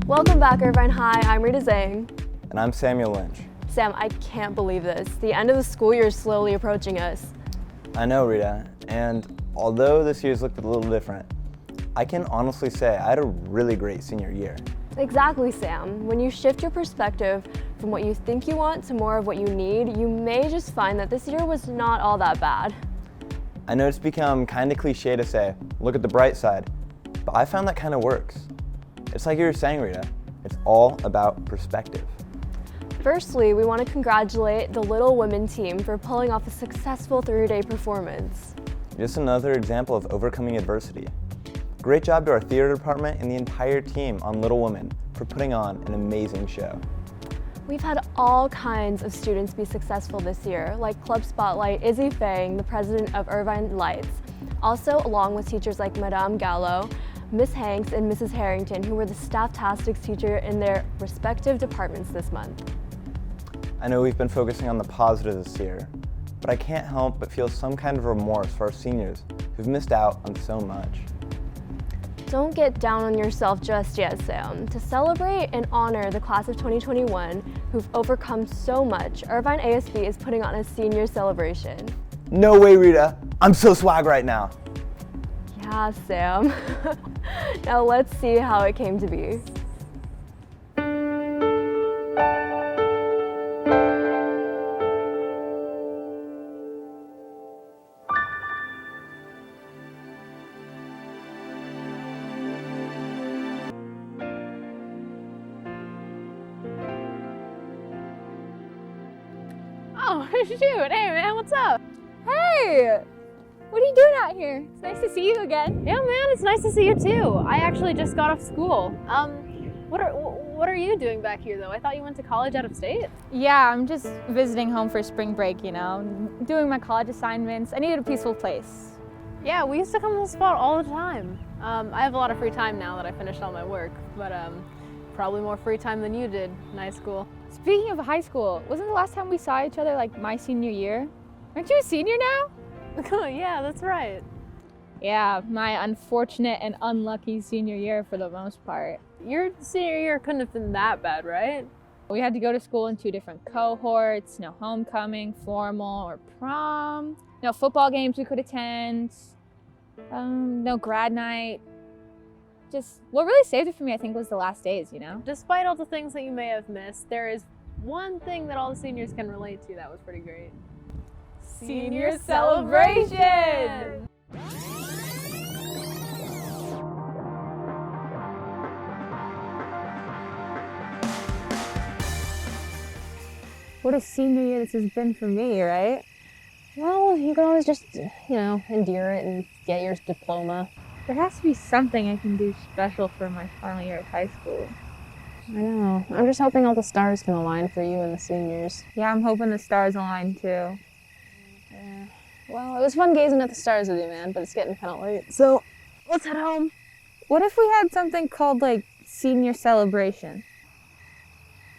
Welcome back, Irvine High. I'm Rita Zhang. And I'm Samuel Lynch. Sam, I can't believe this. The end of the school year is slowly approaching us. I know, Rita, and although this year's looked a little different, I can honestly say I had a really great senior year. Exactly, Sam. When you shift your perspective from what you think you want to more of what you need, you may just find that this year was not all that bad. I know it's become kind of cliche to say, look at the bright side, but I found that kind of works. It's like you were saying, Rita, it's all about perspective. Firstly, we want to congratulate the Little Women team for pulling off a successful 3-day performance. Just another example of overcoming adversity. Great job to our theater department and the entire team on Little Women for putting on an amazing show. We've had all kinds of students be successful this year, like Club Spotlight Izzy Fang, the president of Irvine Lights. Also, along with teachers like Madame Gallo, Miss Hanks, and Mrs. Harrington, who were the staff-tastics teacher in their respective departments this month. I know we've been focusing on the positives this year, but I can't help but feel some kind of remorse for our seniors who've missed out on so much. Don't get down on yourself just yet, Sam. To celebrate and honor the class of 2021 who've overcome so much, Irvine ASB is putting on a senior celebration. No way, Rita. I'm so swag right now. Yeah, Sam. Now let's see how it came to be. Oh, shoot. Hey, man, what's up? Hey! What are you doing out here? It's nice to see you again. Yeah, man, it's nice to see you too. I actually just got off school. What are you doing back here, though? I thought you went to college out of state. Yeah, I'm just visiting home for spring break, doing my college assignments. I needed a peaceful place. Yeah, we used to come to this spot all the time. I have a lot of free time now that I finished all my work, but probably more free time than you did in high school. Speaking of high school, wasn't the last time we saw each other like my senior year? Aren't you a senior now? Yeah, that's right. Yeah, my unfortunate and unlucky senior year for the most part. Your senior year couldn't have been that bad, right? We had to go to school in 2 different cohorts, no homecoming, formal, or prom, no football games we could attend, no grad night. Just what really saved it for me, I think, was the last days, Despite all the things that you may have missed, there is one thing that all the seniors can relate to that was pretty great. Senior celebration! What a senior year this has been for me, right? Well, you can always just, endure it and get your diploma. There has to be something I can do special for my final year of high school. I know. I'm just hoping all the stars can align for you and the seniors. Yeah, I'm hoping the stars align too. Yeah. Well, it was fun gazing at the stars with you, man, but it's getting kind of late. So, let's head home. What if we had something called, senior celebration?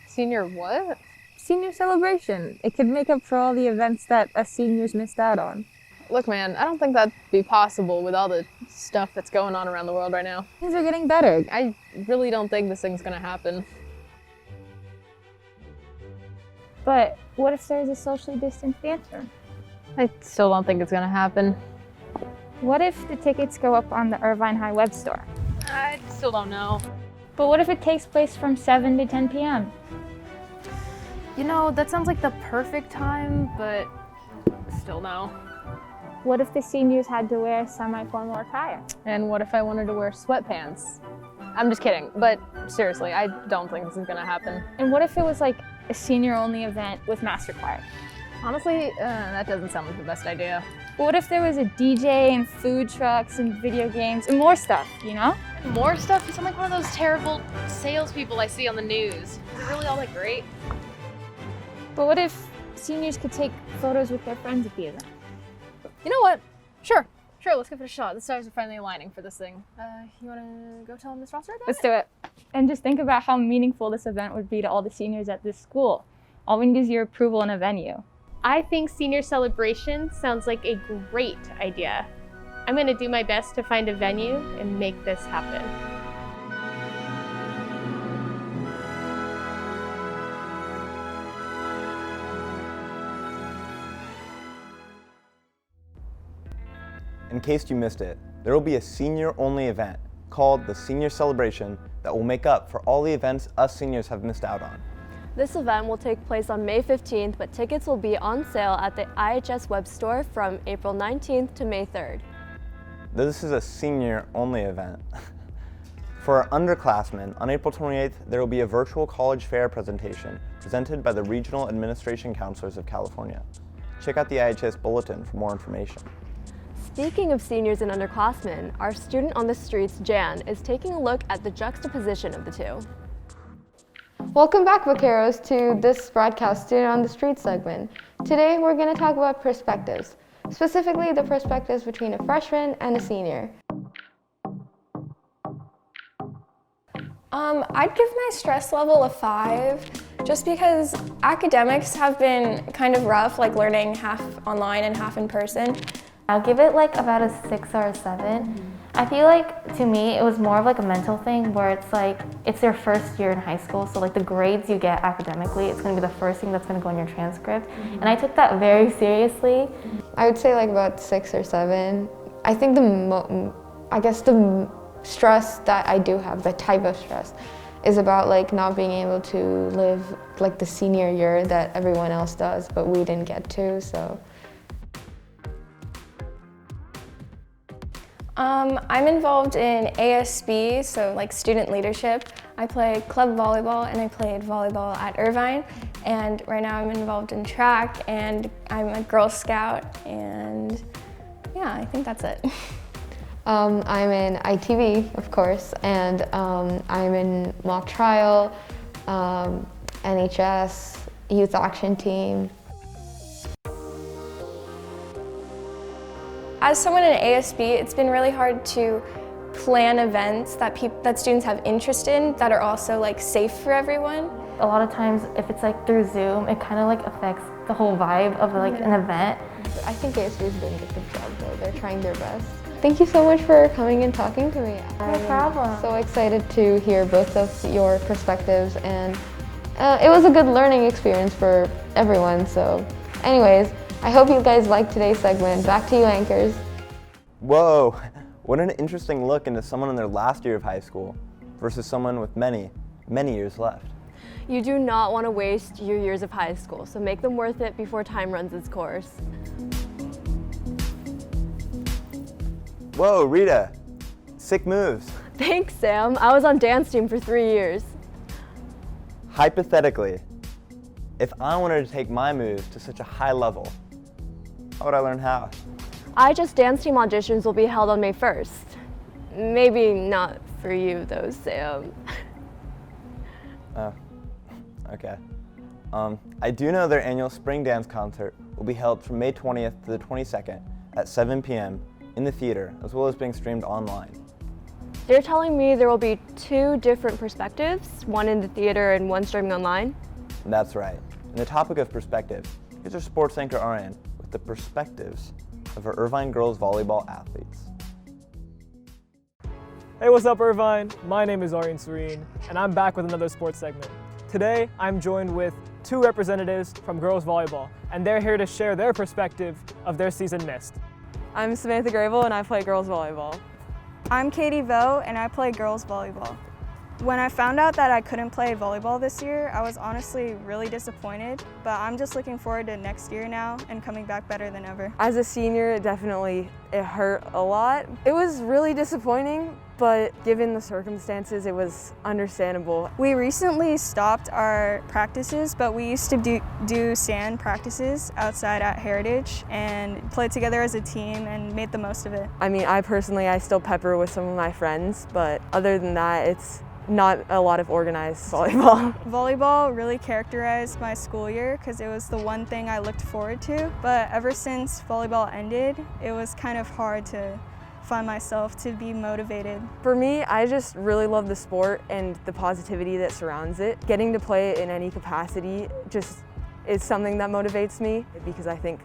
Senior what? Senior celebration. It could make up for all the events that us seniors missed out on. Look, man, I don't think that'd be possible with all the stuff that's going on around the world right now. Things are getting better. I really don't think this thing's gonna happen. But what if there's a socially distanced dance room? I still don't think it's gonna happen. What if the tickets go up on the Irvine High web store? I still don't know. But what if it takes place from 7 to 10 p.m.? That sounds like the perfect time, but still no. What if the seniors had to wear semi-formal attire? And what if I wanted to wear sweatpants? I'm just kidding, but seriously, I don't think this is gonna happen. And what if it was a senior-only event with mask required? Honestly, that doesn't sound like the best idea. But what if there was a DJ and food trucks and video games and more stuff, More stuff? You sound like one of those terrible salespeople I see on the news. Is it really all that great? But what if seniors could take photos with their friends at the event? You know what? Sure. Sure, let's give it a shot. The stars are finally aligning for this thing. You want to go tell Miss Rosser about Let's it? do it. And just think about how meaningful this event would be to all the seniors at this school. All we need is your approval in a venue. I think senior celebration sounds like a great idea. I'm going to do my best to find a venue and make this happen. In case you missed it, there will be a senior-only event called the Senior Celebration that will make up for all the events us seniors have missed out on. This event will take place on May 15th, but tickets will be on sale at the IHS web store from April 19th to May 3rd. This is a senior-only event. For our underclassmen, on April 28th, there will be a virtual college fair presentation presented by the Regional Administration Counselors of California. Check out the IHS bulletin for more information. Speaking of seniors and underclassmen, our student on the streets, Jan, is taking a look at the juxtaposition of the two. Welcome back, Vaqueros, to this broadcast Student on the Street segment. Today we're going to talk about perspectives, specifically the perspectives between a freshman and a senior. I'd give my stress level a 5, just because academics have been kind of rough, like learning half online and half in person. I'll give it like about a 6 or a 7. I feel like, to me, it was more of like a mental thing where it's like, it's your first year in high school, so like the grades you get academically, it's going to be the first thing that's going to go in your transcript. And I took that very seriously. I would say like about 6 or 7. I think the stress that I do have, the type of stress, is about like not being able to live like the senior year that everyone else does, but we didn't get to, so. I'm involved in ASB, so like student leadership. I play club volleyball and I played volleyball at Irvine. And right now I'm involved in track and I'm a Girl Scout, and yeah, I think that's it. I'm in iTV, of course, and I'm in mock trial, NHS, youth action team. As someone in ASB, it's been really hard to plan events that students have interest in that are also like safe for everyone. A lot of times, if it's like through Zoom, it kind of like affects the whole vibe of like an event. I think ASB is doing a good job though, they're trying their best. Thank you so much for coming and talking to me. No problem. I'm so excited to hear both of your perspectives, and it was a good learning experience for everyone. So anyways, I hope you guys liked today's segment. Back to you, anchors. Whoa, what an interesting look into someone in their last year of high school versus someone with many, many years left. You do not want to waste your years of high school, so make them worth it before time runs its course. Whoa, Rita, sick moves. Thanks, Sam. I was on dance team for 3 years. Hypothetically, if I wanted to take my moves to such a high level, how would I learn how? IHS dance team auditions will be held on May 1st. Maybe not for you though, Sam. Oh, okay. I do know their annual spring dance concert will be held from May 20th to the 22nd at 7 p.m. in the theater, as well as being streamed online. They're telling me there will be 2 different perspectives, one in the theater and one streaming online. That's right. And the topic of perspective, here's our sports anchor Arian with the perspectives of our Irvine girls volleyball athletes. Hey, what's up, Irvine? My name is Arian Serene, and I'm back with another sports segment. Today, I'm joined with 2 representatives from girls volleyball, and they're here to share their perspective of their season missed. I'm Samantha Gravel and I play girls volleyball. I'm Katie Vo and I play girls volleyball. When I found out that I couldn't play volleyball this year, I was honestly really disappointed, but I'm just looking forward to next year now and coming back better than ever. As a senior, it hurt a lot. It was really disappointing, but given the circumstances, it was understandable. We recently stopped our practices, but we used to do sand practices outside at Heritage and played together as a team and made the most of it. I mean, I still pepper with some of my friends, but other than that, it's not a lot of organized volleyball. Volleyball really characterized my school year because it was the one thing I looked forward to. But ever since volleyball ended, it was kind of hard to find myself to be motivated. For me, I just really love the sport and the positivity that surrounds it. Getting to play it in any capacity just is something that motivates me because I think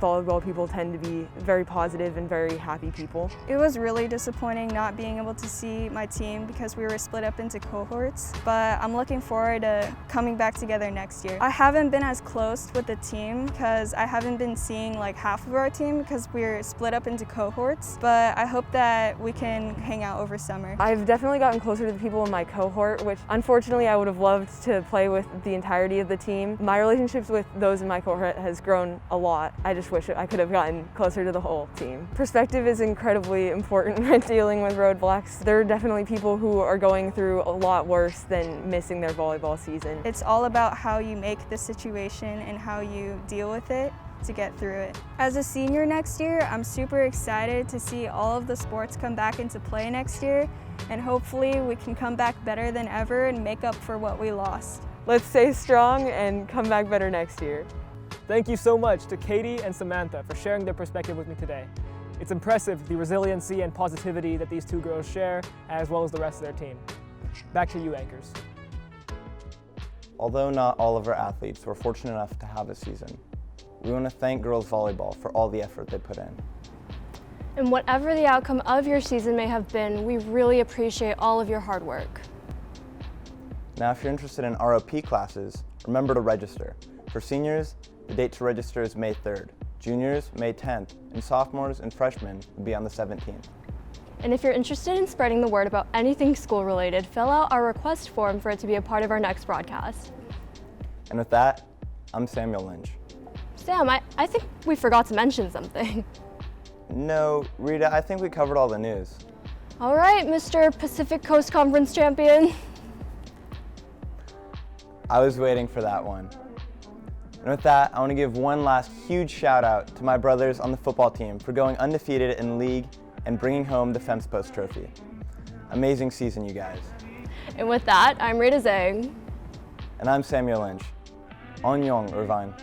volleyball people tend to be very positive and very happy people. It was really disappointing not being able to see my team because we were split up into cohorts, but I'm looking forward to coming back together next year. I haven't been as close with the team because I haven't been seeing like half of our team because we're split up into cohorts, but I hope that we can hang out over summer. I've definitely gotten closer to the people in my cohort, which unfortunately I would have loved to play with the entirety of the team. My relationships with those in my cohort has grown a lot. I just wish I could have gotten closer to the whole team. Perspective is incredibly important when dealing with roadblocks. There are definitely people who are going through a lot worse than missing their volleyball season. It's all about how you make the situation and how you deal with it to get through it. As a senior next year, I'm super excited to see all of the sports come back into play next year, and hopefully we can come back better than ever and make up for what we lost. Let's stay strong and come back better next year. Thank you so much to Katie and Samantha for sharing their perspective with me today. It's impressive the resiliency and positivity that these two girls share, as well as the rest of their team. Back to you, anchors. Although not all of our athletes were fortunate enough to have a season, we want to thank girls volleyball for all the effort they put in. And whatever the outcome of your season may have been, we really appreciate all of your hard work. Now, if you're interested in ROP classes, remember to register. For seniors, the date to register is May 3rd. Juniors, May 10th, and sophomores and freshmen will be on the 17th. And if you're interested in spreading the word about anything school related, fill out our request form for it to be a part of our next broadcast. And with that, I'm Samuel Lynch. Sam, I think we forgot to mention something. No, Rita, I think we covered all the news. All right, Mr. Pacific Coast Conference champion. I was waiting for that one. And with that, I want to give one last huge shout out to my brothers on the football team for going undefeated in league and bringing home the Fence Post Trophy. Amazing season, you guys. And with that, I'm Rita Zhang. And I'm Samuel Lynch. Annyeong, Irvine.